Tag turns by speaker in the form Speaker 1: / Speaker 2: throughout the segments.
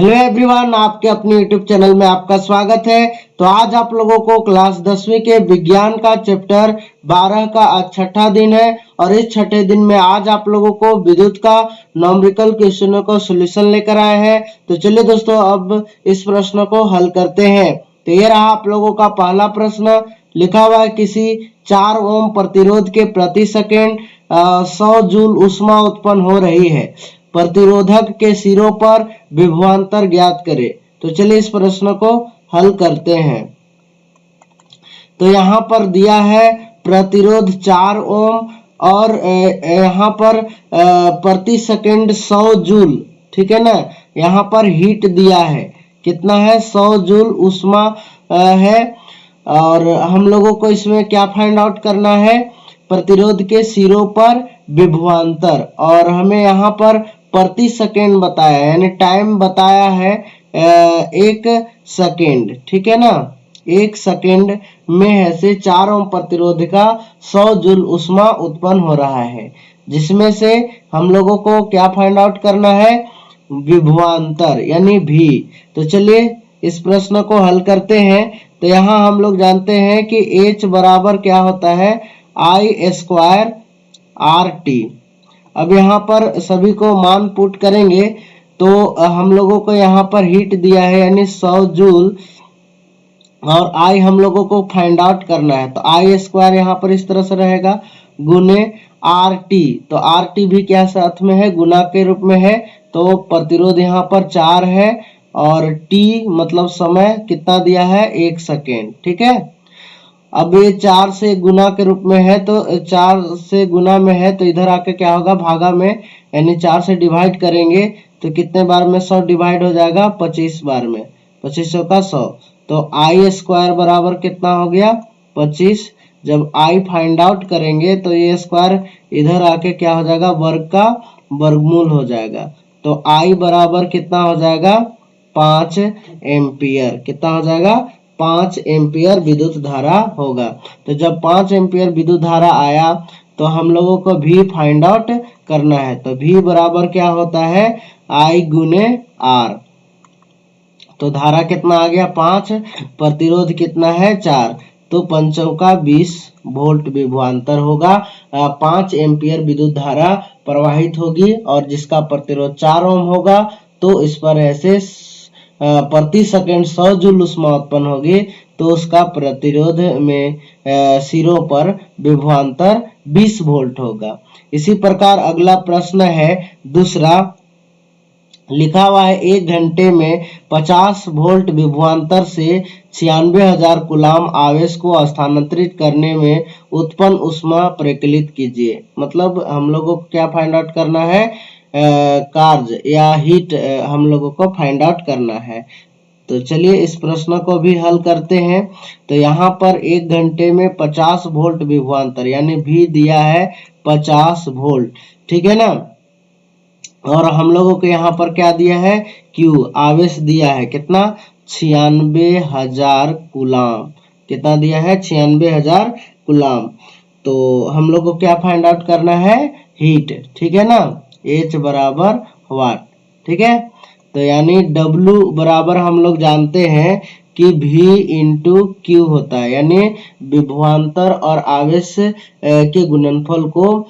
Speaker 1: Hello everyone, आपके अपने YouTube channel में आपका स्वागत है। तो आज आप लोगों को क्लास 10वीं के विज्ञान का चैप्टर 12 का आज छठा दिन है और इस छठे दिन में आज आप लोगों को विद्युत का न्यूमेरिकल क्वेश्चनों को सॉल्यूशन लेकर आए हैं। तो चलिए दोस्तों, अब इस प्रश्न को हल करते हैं। तो ये रहा आप लोगों का पहला प्रश्न। लिखा हुआ है किसी 4 ओम प्रतिरोध के प्रति सेकेंड 100 जूल ऊष्मा उत्पन्न हो रही है। प्रतिरोधक के सिरों पर विभवांतर ज्ञात करें। तो चलिए इस प्रश्न को हल करते हैं। तो यहाँ पर दिया है प्रतिरोध 4 ओम और यहाँ पर प्रति सेकंड 100 जूल, ठीक है ना। यहाँ पर हीट दिया है, कितना है 100 जूल ऊष्मा है। और हम लोगों को इसमें क्या फाइंड आउट करना है, प्रतिरोध के सिरों पर विभवांतर। और हमें यहाँ पर प्रति सेकेंड बताया है, यानी टाइम बताया है 1 सेकेंड, ठीक है ना। 1 सेकेंड में ऐसे 4 ओम प्रतिरोध का 100 जूल ऊष्मा उत्पन्न हो रहा है, जिसमें से हम लोगों को क्या फाइंड आउट करना है, विभवांतर यानी भी। तो चलिए इस प्रश्न को हल करते हैं। तो यहाँ हम लोग जानते हैं कि H बराबर क्या होता है, I स्क्वायर RT। अब यहाँ पर सभी को मान पुट करेंगे तो हम लोगों को यहाँ पर हीट दिया है यानी 100 जूल और I हम लोगों को फाइंड आउट करना है। तो I स्क्वायर यहाँ पर इस तरह से रहेगा गुने RT। तो RT भी क्या साथ में है, गुना के रूप में है। तो प्रतिरोध यहाँ पर 4 है और T मतलब समय कितना दिया है, 1 सेकेंड, ठीक है। अब ये 4 से गुना के रूप में है, तो 4 से गुना में है तो इधर आके क्या होगा, भागा में, यानी 4 से डिवाइड करेंगे तो कितने बार में 100 डिवाइड हो जाएगा, 25 बार में, 25 का 100। तो I स्क्वायर बराबर कितना हो गया, 25। जब I फाइंड आउट करेंगे तो ये स्क्वायर इधर आके क्या हो जाएगा, वर्ग का वर्गमूल हो जाएगा। तो I बराबर कितना हो जाएगा, 5 एम्पियर। कितना हो जाएगा, 5 एम्पियर विद्युत धारा होगा। तो जब 5 एम्पियर विद्युत धारा आया तो हम लोगों को V फाइंड आउट करना है। तो V बराबर क्या होता है, I गुने R। तो धारा कितना आ गया, 5, प्रतिरोध कितना है, 4। तो 5 का 20 वोल्ट विभवांतर होगा। 5 एम्पियर विद्युत धारा प्रवाहित होगी और जिसका प्रतिरोध 4 ओम होगा। तो इस पर ऐसे प्रति सेकंड 100 जूल ऊष्मा उत्पन्न होगी। तो उसका प्रतिरोध में सिरों पर विभवांतर 20 वोल्ट होगा। इसी प्रकार अगला प्रश्न है दूसरा। लिखा हुआ है 1 घंटे में 50 वोल्ट विभवांतर से 96,000 कूलाम आवेश को स्थानांतरित करने में उत्पन्न ऊष्मा प्रकलित कीजिए। मतलब हम लोगों को क्या फाइंड आउट करना है, कार्य या हीट हम लोगों को फाइंड आउट करना है। तो चलिए इस प्रश्न को भी हल करते हैं। तो यहाँ पर 1 घंटे में 50 वोल्ट विभवांतर यानी भी दिया है 50 वोल्ट, ठीक है ना। और हम लोगों को यहाँ पर क्या दिया है, Q आवेश दिया है कितना, 96,000 कूलाम। कितना दिया है, 96,000 कूलाम। तो हम लोग को क्या फाइंड आउट करना है, हीट, ठीक है ना। H बराबर वाट, ठीक है। तो यानी W बराबर हम लोग जानते हैं कि V इंटू Q होता है, यानी विभवांतर और आवेश के गुणनफल को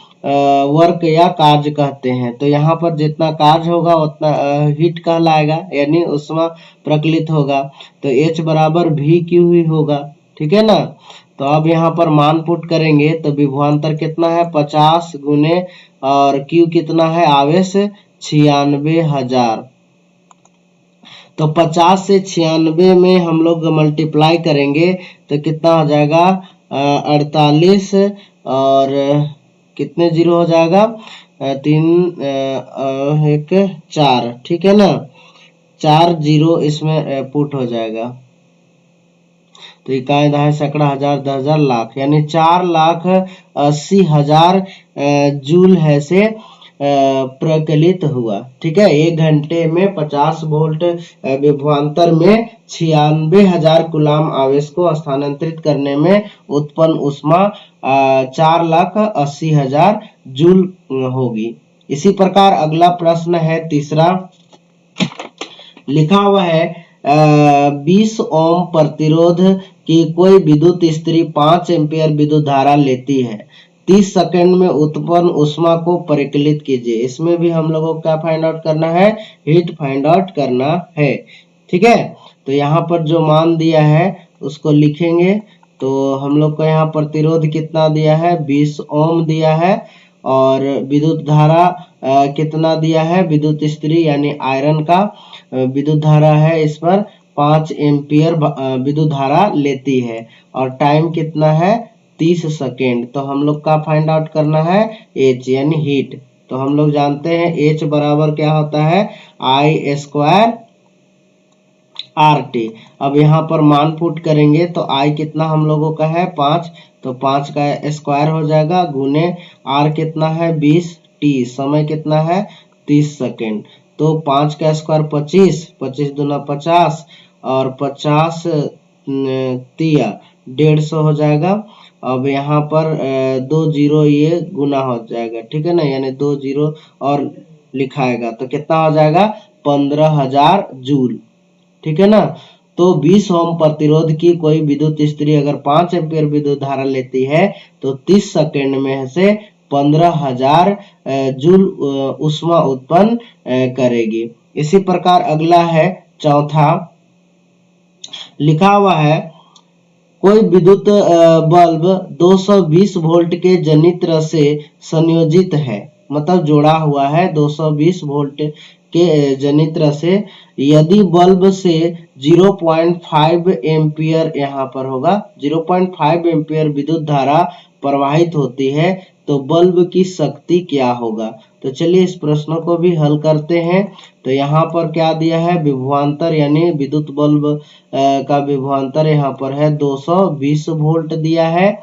Speaker 1: वर्क या कार्य कहते हैं। तो यहाँ पर जितना कार्य होगा उतना हीट कहलाएगा, यानी ऊष्मा प्रकलित होगा। तो H बराबर VQ ही होगा, ठीक है ना। तो अब यहाँ पर मान पुट करेंगे तो विभवांतर कितना है, 50 गुने और Q कितना है, आवेश 96,000। तो 50 से 96 में हम लोग मल्टीप्लाई करेंगे तो कितना हो जाएगा, 48 और कितने जीरो हो जाएगा, 3 1 4, ठीक है ना। 4 जीरो इसमें पुट हो जाएगा। तो इकाई दहाई सैकड़ा हजार 10,000 लाख, यानी 4,80,000 जूल है से प्रकलित हुआ, ठीक है। 1 घंटे में 50 वोल्ट विभवांतर में 96,000 कूलाम आवेश को स्थानांतरित करने में उत्पन्न ऊष्मा 4,80,000 जूल होगी। इसी प्रकार अगला प्रश्न है तीसरा। लिखा हुआ है 20 ओम प्रतिरोध की कोई विद्युत स्त्री 5 एम्पीयर विद्युत धारा लेती है, 30 सेकंड में उत्पन्न ऊष्मा को परिकलित कीजिए। इसमें भी हम लोगों को क्या फाइंड आउट करना है, हीट फाइंड आउट करना है। ठीक है, तो यहाँ पर जो मान दिया है उसको लिखेंगे। तो हम लोग को यहाँ प्रतिरोध कितना दिया है, 20 ओम दिया है, और विद्युत धारा कितना दिया है, विद्युत स्त्री यानी आयरन का विद्युत धारा है इस पर 5 एम्पियर विद्युत धारा लेती है, और टाइम कितना है 30 सेकेंड। तो हम लोग का फाइंड आउट करना है H यानी हीट। तो हम लोग जानते हैं H बराबर क्या होता है, I स्क्वायर RT। अब यहाँ पर मान पुट करेंगे तो I कितना हम लोगों का है 5, तो 5 का स्क्वायर हो जाएगा, गुने R कितना है 20, T समय कितना है 30 सेकेंड। तो 5 का स्क्वायर 25, 25 दूना 50, और 50 तिया 150 हो जाएगा। अब यहाँ पर 2 जीरो ये गुना हो जाएगा, ठीक है ना, यानी 2 जीरो और लिखाएगा तो कितना हो जाएगा 15,000 जूल। ठीक है ना। तो 20 ओम प्रतिरोध की कोई विद्युत स्त्री अगर 5 एम्पीयर विद्युत धारा लेती है तो 30 सेकेंड में से 15,000 जूल ऊष्मा उत्पन्न करेगी। इसी प्रकार अगला है चौथा, लिखा हुआ है कोई विद्युत बल्ब 220 वोल्ट के जनित्र से संयोजित है, मतलब जोड़ा हुआ है 220 वोल्ट के जनित्र से। यदि बल्ब से 0.5 एम्पियर यहाँ पर होगा 0.5 एम्पियर विद्युत धारा प्रवाहित होती है तो बल्ब की शक्ति क्या होगा। तो चलिए इस प्रश्न को भी हल करते हैं। तो यहाँ पर क्या दिया है, विभवांतर यानी विद्युत बल्ब का विभवांतर यहाँ पर है 220 वोल्ट दिया है,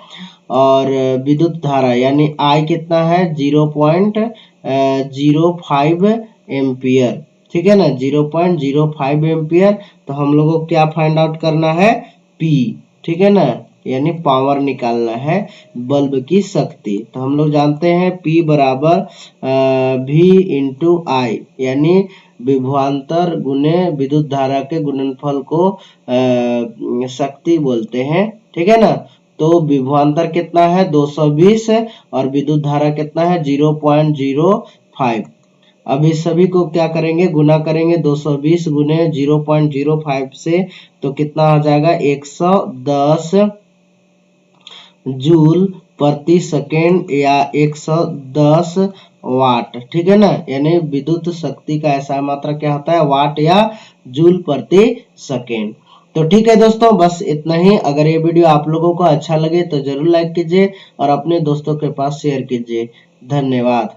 Speaker 1: और विद्युत धारा यानी I कितना है 0.05 एम्पियर। ठीक है ना, 0.05 एम्पियर। तो हम लोगों को क्या फाइंड आउट करना है, P। ठीक है ना, यानी पावर निकालना है बल्ब की शक्ति। तो हम लोग जानते हैं P बराबर V इंटू I, यानी विभवांतर गुने विद्युत धारा के गुणनफल को शक्ति बोलते हैं। ठीक है ना। तो विभवांतर कितना है 220 और विद्युत धारा कितना है 0.05। अब इस सभी को क्या करेंगे, गुना करेंगे 220 गुने 0.05 से, तो कितना हो जाएगा 110 जूल प्रति सेकेंड या 110 वाट। ठीक है ना, यानी विद्युत शक्ति का ऐसा मात्रा क्या होता है, वाट या जूल प्रति सेकेंड। तो ठीक है दोस्तों, बस इतना ही। अगर ये वीडियो आप लोगों को अच्छा लगे तो जरूर लाइक कीजिए और अपने दोस्तों के पास शेयर कीजिए। धन्यवाद।